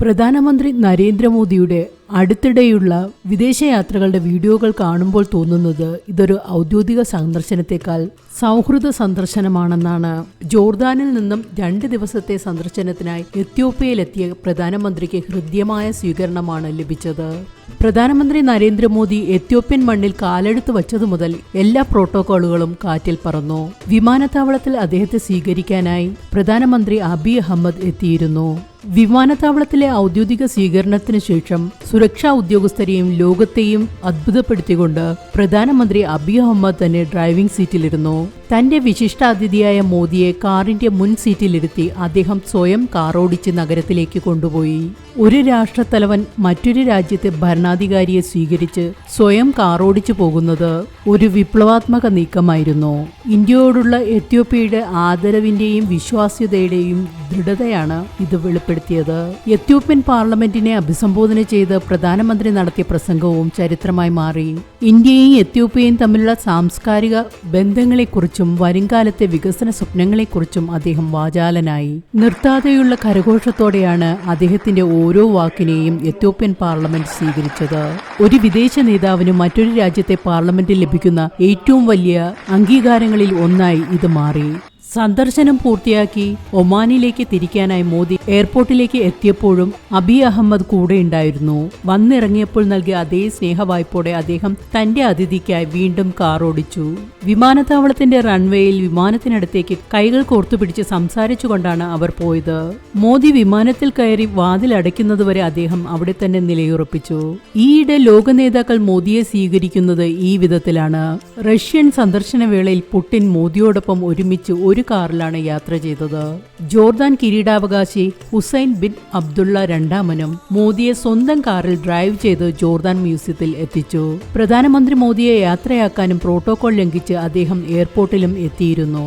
പ്രധാനമന്ത്രി നരേന്ദ്രമോദിയുടെ അടുത്തിടെയുള്ള വിദേശയാത്രകളുടെ വീഡിയോകൾ കാണുമ്പോൾ തോന്നുന്നത് ഇതൊരു ഔദ്യോഗിക സന്ദർശനത്തെക്കാൾ സൗഹൃദ സന്ദർശനമാണെന്നാണ്. ജോർദാനിൽ നിന്നും 2 ദിവസത്തെ സന്ദർശനത്തിനായി എത്യോപ്യയിലെത്തിയ പ്രധാനമന്ത്രിക്ക് ഹൃദ്യമായ സ്വീകരണമാണ് ലഭിച്ചത്. പ്രധാനമന്ത്രി നരേന്ദ്രമോദി എത്യോപ്യൻ മണ്ണിൽ കാലെടുത്ത് വച്ചതു മുതൽ എല്ലാ പ്രോട്ടോക്കോളുകളും കാറ്റിൽ പറന്നു. വിമാനത്താവളത്തിൽ അദ്ദേഹത്തെ സ്വീകരിക്കാനായി പ്രധാനമന്ത്രി അബിയ് അഹമ്മദ് എത്തിയിരുന്നു. വിമാനത്താവളത്തിലെ ഔദ്യോഗിക സ്വീകരണത്തിന് ശേഷം സുരക്ഷാ ഉദ്യോഗസ്ഥരെയും ലോകത്തെയും അത്ഭുതപ്പെടുത്തിക്കൊണ്ട് പ്രധാനമന്ത്രി അബിയ് അഹമ്മദ് തന്നെ ഡ്രൈവിംഗ് സീറ്റിലിരുന്നു. തന്റെ വിശിഷ്ടാതിഥിയായ മോദിയെ കാറിന്റെ മുൻ സീറ്റിലിരുത്തി അദ്ദേഹം സ്വയം കാറോടിച്ച് നഗരത്തിലേക്ക് കൊണ്ടുപോയി. ഒരു രാഷ്ട്രത്തലവൻ മറ്റൊരു രാജ്യത്തെ ഭരണാധികാരിയെ സ്വീകരിച്ച് സ്വയം കാറോടിച്ചു പോകുന്നത് ഒരു വിപ്ലവാത്മക നീക്കമായിരുന്നു. ഇന്ത്യയോടുള്ള എത്യോപ്യയുടെ ആദരവിന്റെയും വിശ്വാസ്യതയുടെയും ദൃഢതയാണ് ഇത് വെളിപ്പെടുത്തിയത്. എത്യോപ്യൻ പാർലമെന്റിനെ അഭിസംബോധന ചെയ്ത് പ്രധാനമന്ത്രി നടത്തിയ പ്രസംഗവും ചരിത്രമായി മാറി. ഇന്ത്യയും എത്യോപ്യയും തമ്മിലുള്ള സാംസ്കാരിക ബന്ധങ്ങളെക്കുറിച്ചും വരുംകാലത്തെ വികസന സ്വപ്നങ്ങളെക്കുറിച്ചും അദ്ദേഹം വാചാലനായി. നിർത്താതെയുള്ള കരഘോഷത്തോടെയാണ് അദ്ദേഹത്തിന്റെ ഓരോ വാക്കിനെയും എത്യോപ്യൻ പാർലമെന്റ് സ്വീകരിച്ചത്. ഒരു വിദേശ നേതാവിന് മറ്റൊരു രാജ്യത്തെ പാർലമെന്റിൽ ലഭിക്കുന്ന ഏറ്റവും വലിയ അംഗീകാരങ്ങളിൽ ഒന്നായി ഇത് മാറി. സന്ദർശനം പൂർത്തിയാക്കി ഒമാനിലേക്ക് തിരിക്കാനായി മോദി എയർപോർട്ടിലേക്ക് എത്തിയപ്പോഴും അബിയ് അഹമ്മദ് കൂടെ ഉണ്ടായിരുന്നു. വന്നിറങ്ങിയപ്പോൾ നൽകിയ അതേ സ്നേഹവായ്പോടെ അദ്ദേഹം തന്റെ അതിഥിക്കായി വീണ്ടും കാർ ഓടിച്ചു. വിമാനത്താവളത്തിന്റെ റൺവേയിൽ വിമാനത്തിനടുത്തേക്ക് കൈകൾ കോർത്തുപിടിച്ച് സംസാരിച്ചുകൊണ്ടാണ് അവർ പോയത്. മോദി വിമാനത്തിൽ കയറി വാതിൽ അടയ്ക്കുന്നതുവരെ അദ്ദേഹം അവിടെ തന്നെ നിലയുറപ്പിച്ചു. ഈയിടെ ലോക നേതാക്കൾ മോദിയെ സ്വീകരിക്കുന്നത് ഈ വിധത്തിലാണ്. റഷ്യൻ സന്ദർശന വേളയിൽ പുടിൻ മോദിയോടൊപ്പം ഒരുമിച്ച് ഒരു കാറിലാണ് യാത്ര ചെയ്തത്. ജോർദാൻ കിരീടാവകാശി ഹുസൈൻ ബിൻ അബ്ദുള്ള രണ്ടാമനും മോദിയെ സ്വന്തം കാറിൽ ഡ്രൈവ് ചെയ്ത് ജോർദാൻ മ്യൂസിയത്തിൽ എത്തിച്ചു. പ്രധാനമന്ത്രി മോദിയെ യാത്രയാക്കാനും പ്രോട്ടോകോൾ ലംഘിച്ച് അദ്ദേഹം എയർപോർട്ടിലും എത്തിയിരുന്നു.